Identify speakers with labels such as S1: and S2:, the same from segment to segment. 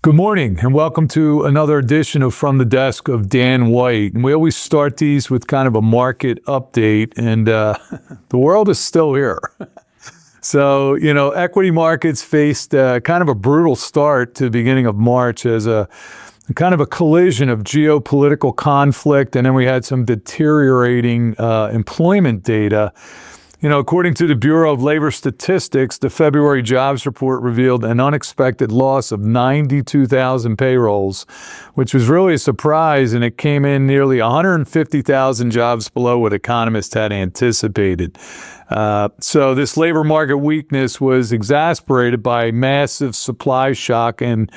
S1: Good morning and welcome to another edition of From the Desk of Dan White. And we always start these with kind of a market update, and the world is still here. So, equity markets faced kind of a brutal start to the beginning of March as a kind of a collision of geopolitical conflict, and then we had some deteriorating employment data. According to the Bureau of Labor Statistics, the February jobs report revealed an unexpected loss of 92,000 payrolls, which was really a surprise, and it came in nearly 150,000 jobs below what economists had anticipated. So this labor market weakness was exacerbated by massive supply shock and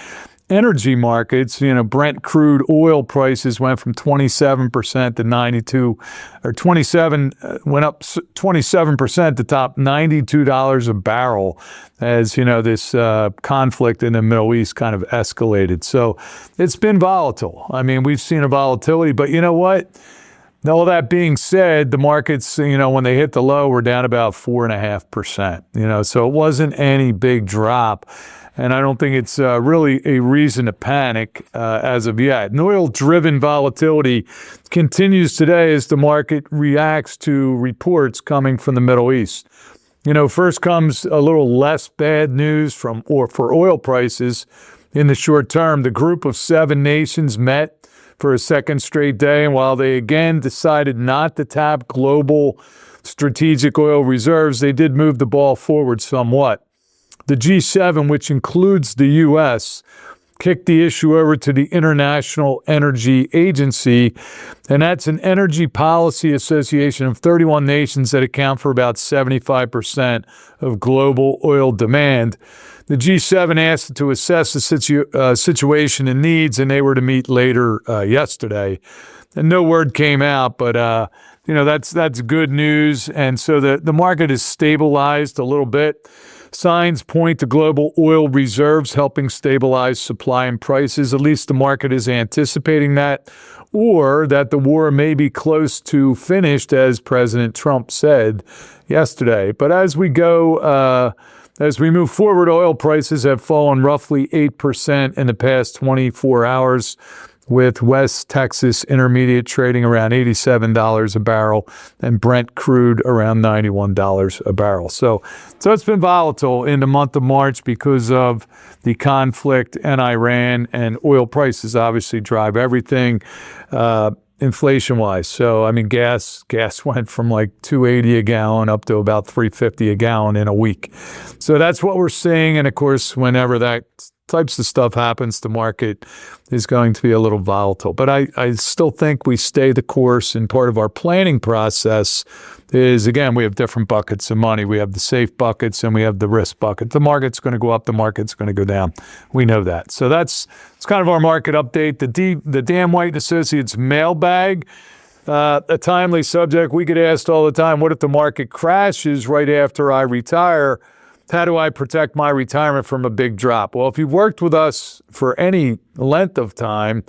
S1: energy markets. Brent crude oil prices went from 27% to 92, or 27 went up 27% to top $92 a barrel as this conflict in the Middle East kind of escalated. So it's been volatile. I mean, we've seen a volatility, but you know what? All that being said, the markets, when they hit the low, were down about 4.5%. So it wasn't any big drop. And I don't think it's really a reason to panic as of yet. And oil-driven volatility continues today as the market reacts to reports coming from the Middle East. First comes a little less bad news for oil prices in the short term. The group of 7 nations met for a second straight day, and while they again decided not to tap global strategic oil reserves, they did move the ball forward somewhat. The G7, which includes the U.S., kicked the issue over to the International Energy Agency, and that's an energy policy association of 31 nations that account for about 75% of global oil demand. The G7 asked to assess the situation and needs, and they were to meet later yesterday. And no word came out, but that's good news. And so the market is stabilized a little bit. Signs point to global oil reserves helping stabilize supply and prices. At least the market is anticipating that, or that the war may be close to finished, as President Trump said yesterday. But as we move forward, oil prices have fallen roughly 8% in the past 24 hours, with West Texas Intermediate trading around $87 a barrel and Brent crude around $91 a barrel. So it's been volatile in the month of March because of the conflict in Iran, and oil prices obviously drive everything inflation-wise. So, I mean, gas went from like $2.80 a gallon up to about $3.50 a gallon in a week. So that's what we're seeing. And of course, whenever that types of stuff happens, the market is going to be a little volatile. But I still think we stay the course, and part of our planning process is, again, we have different buckets of money. We have the safe buckets and we have the risk bucket. The market's going to go up, the market's going to go down. We know that. So it's kind of our market update. The Dan White & Associates mailbag, a timely subject. We get asked all the time, what if the market crashes right after I retire? How do I protect my retirement from a big drop? Well, if you've worked with us for any length of time,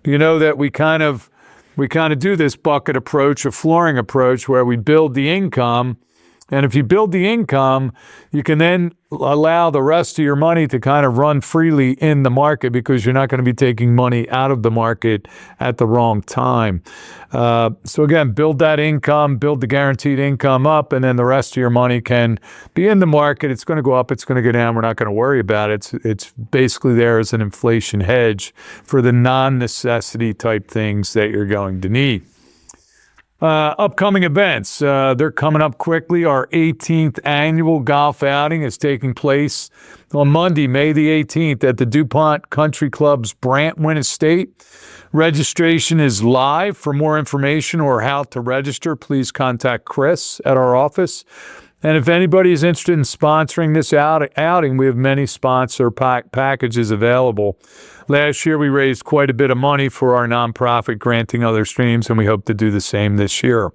S1: you know that we kind of do this bucket approach, a flooring approach, where we build the income. And if you build the income, you can then allow the rest of your money to kind of run freely in the market, because you're not going to be taking money out of the market at the wrong time. So again, build that income, build the guaranteed income up, and then the rest of your money can be in the market. It's going to go up, it's going to go down. We're not going to worry about it. It's basically there as an inflation hedge for the non-necessity type things that you're going to need. Upcoming events, they're coming up quickly. Our 18th annual golf outing is taking place on Monday, May the 18th at the DuPont Country Club's Brantwin Estate. Registration is live. For more information or how to register, please contact Chris at our office. And if anybody is interested in sponsoring this outing, we have many sponsor packages available. Last year, we raised quite a bit of money for our nonprofit, Granting Other Streams, and we hope to do the same this year.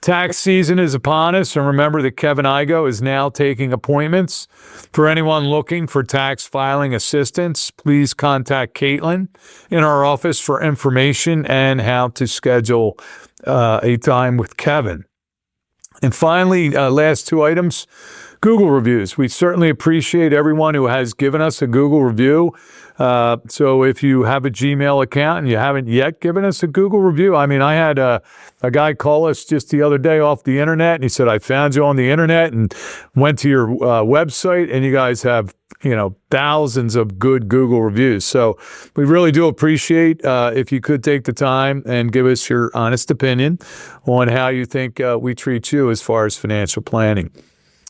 S1: Tax season is upon us, and remember that Kevin Igo is now taking appointments. For anyone looking for tax filing assistance, please contact Caitlin in our office for information and how to schedule a time with Kevin. And finally, last 2 items. Google reviews. We certainly appreciate everyone who has given us a Google review. So if you have a Gmail account and you haven't yet given us a Google review, I mean, I had a guy call us just the other day off the internet, and he said, I found you on the internet and went to your website, and you guys have, thousands of good Google reviews. So we really do appreciate if you could take the time and give us your honest opinion on how you think we treat you as far as financial planning.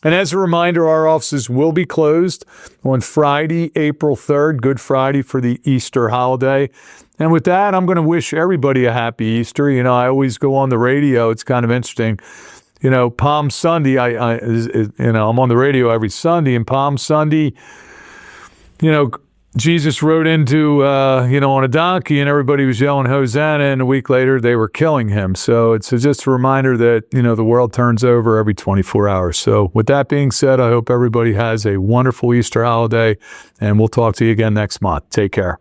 S1: And as a reminder, our offices will be closed on Friday, April 3rd, Good Friday for the Easter holiday. And with that, I'm going to wish everybody a happy Easter. I always go on the radio. It's kind of interesting. Palm Sunday, I'm on the radio every Sunday, and Palm Sunday, Jesus rode into, on a donkey, and everybody was yelling Hosanna, and a week later they were killing him. So it's just a reminder that, the world turns over every 24 hours. So with that being said, I hope everybody has a wonderful Easter holiday, and we'll talk to you again next month. Take care.